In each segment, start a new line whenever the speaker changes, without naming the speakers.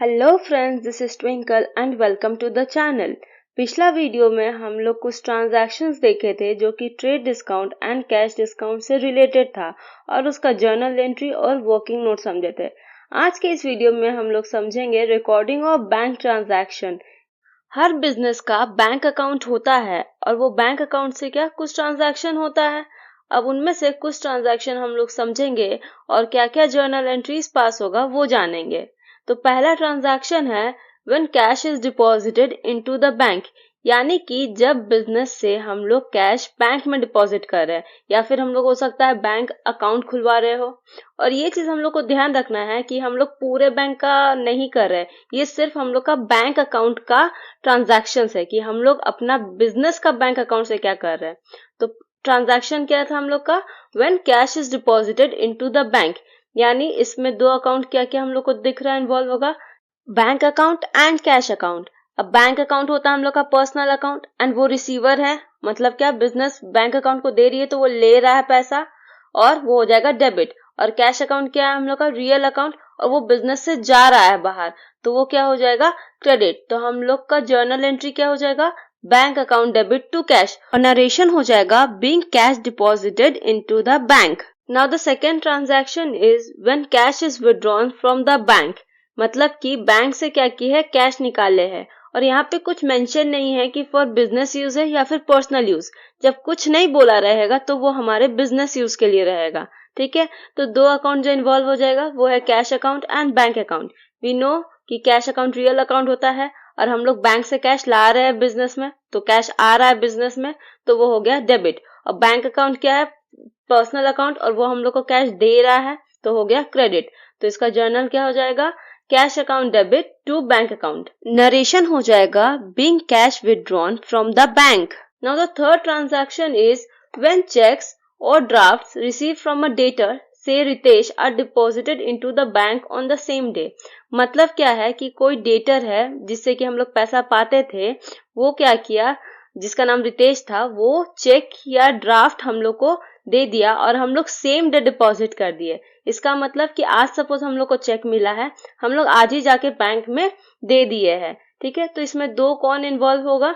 Hello friends, this is Twinkle and welcome to the channel. पिछला video में हम लोग कुछ ट्रांजैक्शंस देखे थे जो कि trade discount and cash discount से रिलेटेड था और उसका जर्नल एंट्री और वर्किंग नोट समझे थे। आज के इस वीडियो में हम लोग समझेंगे recording of bank transaction. Her business का बैंक अकाउंट होता है और वो बैंक अकाउंट से क्या कुछ ट्रांजैक्शन होता है। अब उनमें से कुछ ट्रांजैक्शन हम लोग समझेंगे और क्या क्या जर्नल एंट्रीज पास होगा वो जानेंगे। तो पहला ट्रांजैक्शन है when cash is deposited into the bank, यानी कि जब बिजनेस से हम लोग कैश बैंक में डिपॉजिट कर रहे हैं या फिर हम लोग हो सकता है बैंक अकाउंट खुलवा रहे हो। और ये चीज हम लोग को ध्यान रखना है कि हम लोग पूरे बैंक का नहीं कर रहे, ये सिर्फ हम लोग का बैंक अकाउंट का ट्रांजैक्शन है कि हम लोग अपना बिजनेस का बैंक अकाउंट से क्या कर रहे हैं। तो ट्रांजैक्शन क्या था हम लोग का, when cash is deposited into the bank, यानी इसमें दो अकाउंट क्या क्या हम लोग को दिख रहा है इन्वॉल्व होगा, bank account and cash account. अब बैंक अकाउंट होता है हम लोग का पर्सनल अकाउंट एंड वो रिसीवर है, मतलब क्या बिजनेस बैंक अकाउंट को दे रही है तो वो ले रहा है पैसा और वो हो जाएगा डेबिट। और कैश अकाउंट क्या है हम लोग का, रियल अकाउंट, और वो बिजनेस से जा रहा है बाहर तो वो क्या हो जाएगा, क्रेडिट। तो हम लोग का जर्नल एंट्री क्या हो जाएगा, bank account debit to cash, और नरेशन हो जाएगा being cash deposited into the bank. Now the second transaction is when cash is withdrawn from the bank, मतलब कि बैंक से क्या की है, कैश निकाले है। और यहाँ पे कुछ मेंशन नहीं है कि फॉर बिजनेस यूज है या फिर पर्सनल यूज। जब कुछ नहीं बोला रहेगा तो वो हमारे बिजनेस यूज के लिए रहेगा। ठीक है, तो दो अकाउंट जो इन्वॉल्व हो जाएगा वो है cash account and bank account. We know कि कैश अकाउंट रियल अकाउंट होता है और हम लोग बैंक से कैश ला रहे हैं बिजनेस में, तो कैश आ रहा है बिजनेस में तो वो हो गया डेबिट। और बैंक अकाउंट क्या है, पर्सनल अकाउंट, और वो हम लोग को कैश दे रहा है तो हो गया क्रेडिट। तो इसका जर्नल क्या हो जाएगा, cash account debit to bank account. Narration हो जाएगा being cash withdrawn from the bank. Now the third transaction is when cheques और drafts receive from a debtor से Ritesh are deposited into the bank on the same day. मतलब क्या है कि कोई debtor है जिससे कि हम लोग पैसा पाते थे, वो क्या किया, जिसका नाम रितेश था, वो चेक या ड्राफ्ट हम लोग को दे दिया और हम लोग सेम डे डिपॉजिट कर दिए। इसका मतलब कि आज सपोज हम लोग को चेक मिला है, हम लोग आज ही जाके बैंक में दे दिए हैं। ठीक है, तो इसमें दो कौन इन्वॉल्व होगा,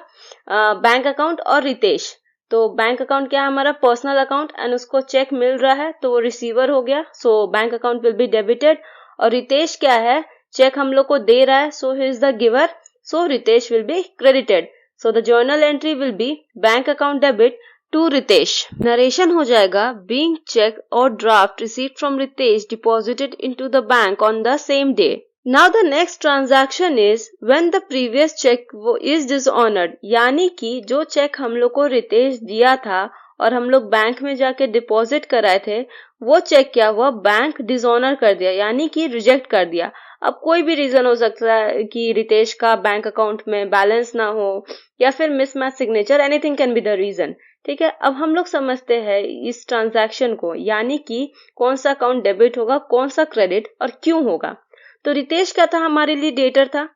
बैंक अकाउंट और रितेश। तो बैंक अकाउंट क्या है, हमारा पर्सनल अकाउंट, एंड उसको चेक मिल रहा है तो वो रिसीवर हो गया, so bank account will be debited. और रितेश क्या है, चेक हम लोग को दे रहा है, so he is the giver, so Ritesh will be credited. So the journal entry will be bank account debit to Ritesh. Narration हो जाएगा बीइंग चेक और draft received from Ritesh deposited into the bank on the same day. Now the next transaction is when the previous cheque is dishonoured, यानी कि जो check हम लोग को रितेश दिया था और हम लोग बैंक में जाके डिपॉजिट कराए थे, वो चेक क्या हुआ, बैंक डिसऑनर कर दिया, यानी कि रिजेक्ट कर दिया। अब कोई भी रीजन हो सकता है कि रितेश का बैंक अकाउंट में बैलेंस ना हो या फिर mismatch signature, anything can be the reason. ठीक है, अब हम लोग समझते हैं इस ट्रांजैक्शन को, यानी कि कौन सा अकाउंट डेबिट होगा, कौन सा क्रेडिट और क्यों होगा। तो रितेश क्या था, हमारे लिए डेटर था।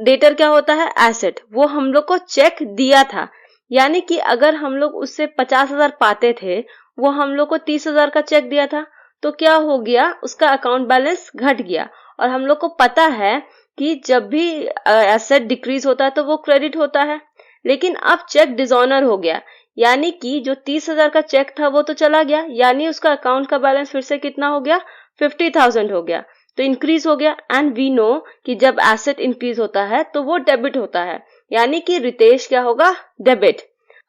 डेटर क्या होता है, एसेट। वो हम लोग को चेक दिया था, यानी कि अगर हम लोग उससे 50,000 पाते थे, वो हम लोग को 30,000 का चेक दिया था, तो क्या हो गया, उसका अकाउंट बैलेंस घट गया। और हम लोग को पता है कि जब भी एसेट डिक्रीज होता है तो वो क्रेडिट होता है। लेकिन अब चेक डिसऑनर हो गया, यानी कि जो 30,000 का चेक था वो तो चला गया, यानी उसका अकाउंट का बैलेंस फिर से कितना हो गया, 50,000 हो गया, तो इंक्रीज हो गया। एंड वी नो कि जब एसेट इंक्रीज होता है तो वो डेबिट होता है, यानी कि रितेश क्या होगा, डेबिट।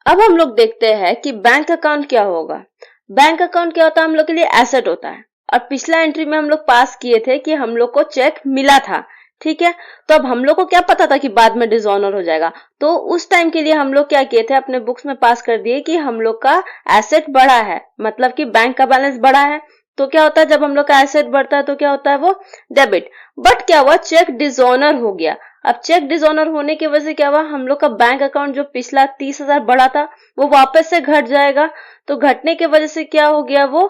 अब हम लोग देखते हैं कि बैंक अकाउंट क्या होगा। बैंक अकाउंट क्या होता है, हम लोग के लिए एसेट होता है। और पिछला एंट्री में हम लोग पास किए थे कि हम लोग को चेक मिला था। ठीक है, तो अब हम लोग को क्या पता था कि बाद में डिसऑनर हो जाएगा, तो उस टाइम के लिए हम लोग क्या किए थे, अपने बुक्स में पास कर दिए कि हम लोग का एसेट बढ़ा है, मतलब कि बैंक का बैलेंस बढ़ा है। तो क्या होता है, जब हम लोग का एसेट बढ़ता है तो क्या होता है, वो डेबिट। बट क्या हुआ, चेक डिसऑनर हो गया। अब चेक डिसऑनर होने की वजह से क्या हुआ, हम लोग का बैंक अकाउंट जो पिछला 30,000 बढ़ा था वो वापस से घट जाएगा। तो घटने की वजह से क्या हो गया, वो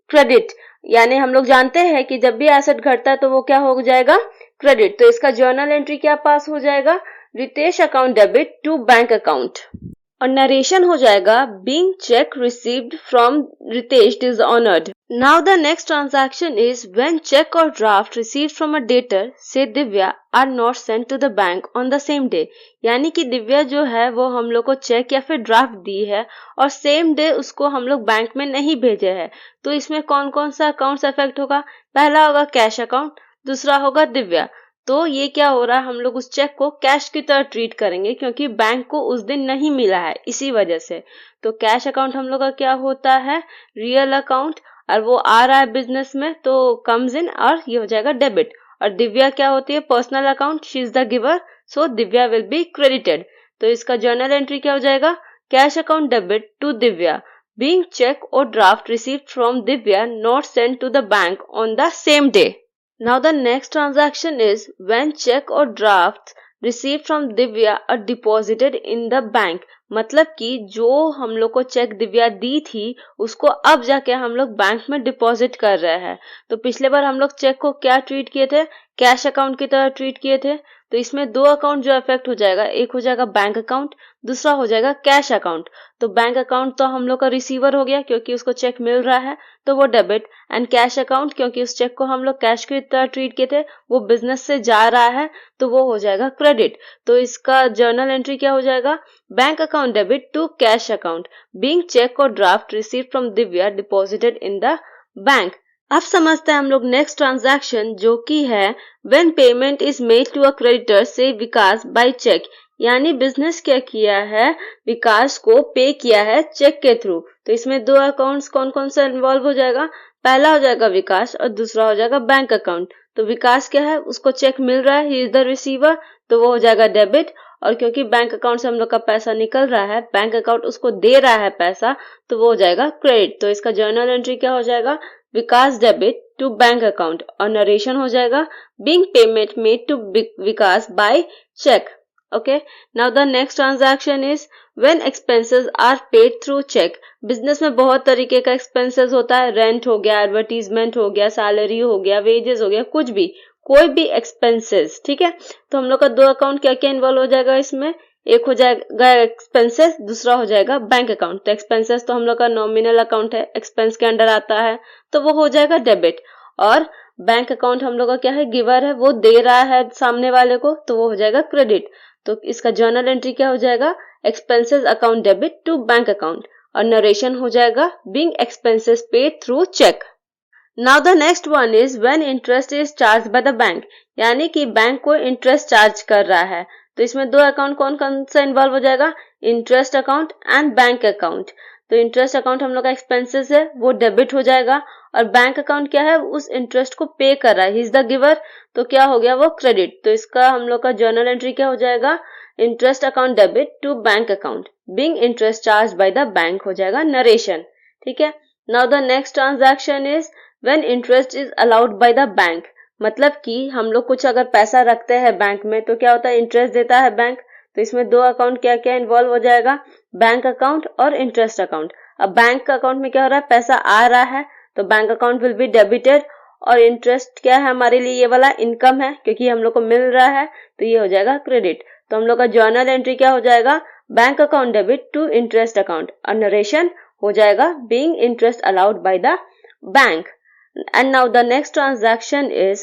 क्रेडिट। यानी हम लोग जानते हैं कि जब भी एसेट घटता है तो वो क्या हो जाएगा, क्रेडिट। तो इसका जर्नल एंट्री क्या पास हो जाएगा, Ritesh account debit to bank account. और नरेशन हो जाएगा being cheque received from Ritesh dishonoured. Now the next transaction is when cheque और draft received from a debtor से Divya are not sent to the bank on the same day. यानी कि दिव्या जो है वो हम लोग को चेक या फिर ड्राफ्ट दी है और सेम डे उसको हम लोग बैंक में नहीं भेजे है। तो इसमें कौन कौन सा अकाउंट्स अफेक्ट होगा? पहला होगा कैश अकाउंट, दूसरा होगा दिव्या। तो ये क्या हो रहा है, हम लोग उस चेक को कैश की तरह ट्रीट करेंगे क्योंकि बैंक को उस दिन नहीं मिला है, इसी वजह से। तो कैश अकाउंट हम लोग का क्या होता है? रियल अकाउंट, और वो आ रहा है बिजनेस में तो कम्स इन और ये हो जाएगा डेबिट। और दिव्या क्या होती है? Personal account, she is the giver, so Divya will be credited. तो इसका जर्नल एंट्री क्या हो जाएगा? Cash account debit to Divya being cheque और draft received from Divya not sent to the bank on the same day. Now the next transaction is when check or drafts received from Divya are deposited in the bank। मतलब कि जो हम लोग को check Divya दी थी उसको अब जाके हम लोग बैंक में डिपॉजिट कर रहे हैं। तो पिछले बार हम लोग चेक को क्या ट्रीट किए थे? कैश अकाउंट की तरह ट्रीट किए थे। तो इसमें दो अकाउंट जो अफेक्ट हो जाएगा, एक हो जाएगा बैंक अकाउंट, दूसरा हो जाएगा कैश अकाउंट। तो बैंक अकाउंट तो हम लोग का रिसीवर हो गया क्योंकि उसको चेक मिल रहा है तो वो डेबिट, एंड कैश अकाउंट क्योंकि उस चेक को हम लोग कैश की तरह ट्रीट किए थे, वो बिजनेस से जा रहा है तो वो हो जाएगा क्रेडिट। तो इसका जर्नल एंट्री क्या हो जाएगा? Bank account debit to cash account being cheque और draft receive from Divya deposited in the bank. अब समझते हैं हम लोग नेक्स्ट ट्रांजैक्शन जो कि है when payment is made to a creditor से विकास बाय चेक। यानी बिजनेस क्या किया है? विकास को पे किया है चेक के थ्रू। तो इसमें दो अकाउंट्स कौन कौन सा इन्वॉल्व हो जाएगा? पहला हो जाएगा विकास और दूसरा हो जाएगा बैंक अकाउंट। तो विकास क्या है? उसको चेक मिल रहा है, ही इज द रिसीवर, तो वो हो जाएगा डेबिट। और क्योंकि बैंक अकाउंट से हम लोग का पैसा निकल रहा है, बैंक अकाउंट उसको दे रहा है पैसा, तो वो हो जाएगा क्रेडिट। तो इसका जर्नल एंट्री क्या हो जाएगा? Vikas debit to bank account, और नरेशन हो जाएगा being payment made to Vikas by cheque. Okay, now the next transaction is when expenses are paid through check। Business में बहुत तरीके का एक्सपेंसेस होता है, रेंट हो गया, एडवर्टीजमेंट हो गया, सैलरी हो गया, वेजेस हो गया, कुछ भी, कोई भी एक्सपेंसेस, ठीक है। तो हम लोग का दो अकाउंट क्या क्या इन्वॉल्व हो जाएगा इसमें? एक हो जाएगा एक्सपेंसेस, दूसरा हो जाएगा बैंक अकाउंट। तो एक्सपेंसेस तो हम लोग का नॉमिनल अकाउंट है, एक्सपेंस के अंडर आता है, तो वो हो जाएगा डेबिट। और बैंक अकाउंट हम लोग का क्या है? गिवर है, वो दे रहा है सामने वाले को, तो वो हो जाएगा क्रेडिट। तो इसका जर्नल एंट्री क्या हो जाएगा? Expenses account debit to bank account, और नरेशन हो जाएगा being expenses paid through cheque. Now the next one is when interest is charge by the bank. यानी कि बैंक को इंटरेस्ट चार्ज कर रहा है। तो इसमें दो अकाउंट कौन कौन सा इन्वॉल्व हो जाएगा? Interest account and bank account. तो इंटरेस्ट अकाउंट हम लोग का एक्सपेंसेस है, वो डेबिट हो जाएगा, और बैंक अकाउंट क्या है? उस इंटरेस्ट को पे कर रहा है, ही इज द गिवर, तो क्या हो गया? वो क्रेडिट। तो इसका हम लोग का जर्नल एंट्री क्या हो जाएगा? Interest account debit to bank account being interest charge by the bank, हो जाएगा नरेशन, ठीक है। Now the next transaction is when interest is allowed by the bank. मतलब कि हम लोग कुछ अगर पैसा रखते हैं बैंक में तो क्या होता है? इंटरेस्ट देता है बैंक। तो इसमें दो अकाउंट क्या क्या इन्वॉल्व हो जाएगा? बैंक अकाउंट और इंटरेस्ट अकाउंट। अब बैंक अकाउंट में क्या हो रहा है? पैसा आ रहा है, तो bank account will be debited, और इंटरेस्ट क्या है हमारे लिए? ये वाला इनकम है क्योंकि हम लोग को मिल रहा है, तो ये हो जाएगा क्रेडिट। तो हम लोग का जर्नल एंट्री क्या हो जाएगा? Bank account debit to interest account, और नरेशन हो जाएगा being interest allowed by the bank. And now the next transaction is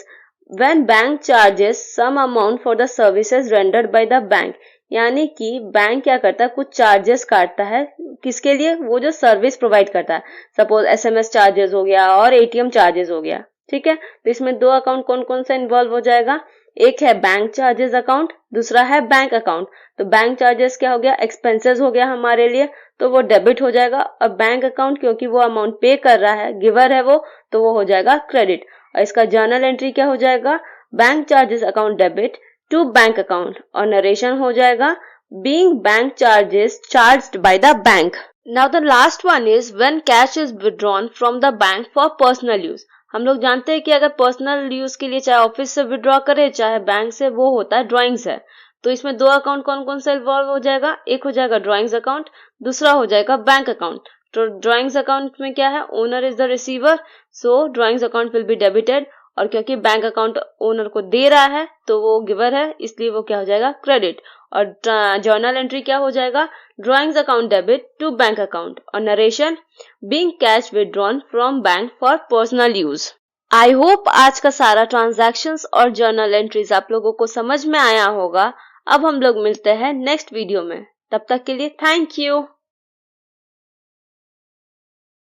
when bank charges some amount for the services rendered by the bank। यानी कि bank क्या करता है? कुछ charges काटता है, किसके लिए? वो जो सर्विस प्रोवाइड करता है। सपोज एसएमएस चार्जेस हो गया और एटीएम चार्जेस हो गया, ठीक है। तो इसमें दो अकाउंट कौन कौन सा इन्वॉल्व हो जाएगा? एक है बैंक चार्जेस अकाउंट, दूसरा है बैंक अकाउंट। तो बैंक चार्जेस क्या हो गया? एक्सपेंसेस हो गया हमारे लिए, तो वो डेबिट हो जाएगा, और बैंक अकाउंट क्योंकि वो अमाउंट पे कर रहा है, गिवर है वो, तो वो हो जाएगा क्रेडिट। और इसका जर्नल एंट्री क्या हो जाएगा? Bank charges account debit to bank account, और नरेशन हो जाएगा being bank charges charged by the bank. Now the last one is when cash is withdrawn from the bank for personal use. हम लोग जानते हैं कि अगर पर्सनल यूज के लिए चाहे ऑफिस से विड्रॉ करे चाहे बैंक से, वो होता है ड्राइंग्स है। तो इसमें दो अकाउंट कौन कौन सा इन्वॉल्व हो जाएगा? एक हो जाएगा ड्राइंग्स अकाउंट, दूसरा हो जाएगा बैंक अकाउंट। तो ड्राइंग्स अकाउंट में क्या है? Owner is the receiver, so drawings account will be debited, और क्योंकि बैंक अकाउंट ओनर को दे रहा है तो वो गिवर है, इसलिए वो क्या हो जाएगा? क्रेडिट। और जर्नल एंट्री क्या हो जाएगा, drawings account debit to bank account, और narration being cash withdrawn from bank for personal use. I hope आज का सारा ट्रांजैक्शंस और जर्नल एंट्रीज आप लोगों को समझ में आया होगा। अब हम लोग मिलते हैं नेक्स्ट वीडियो में, तब तक के लिए थैंक यू।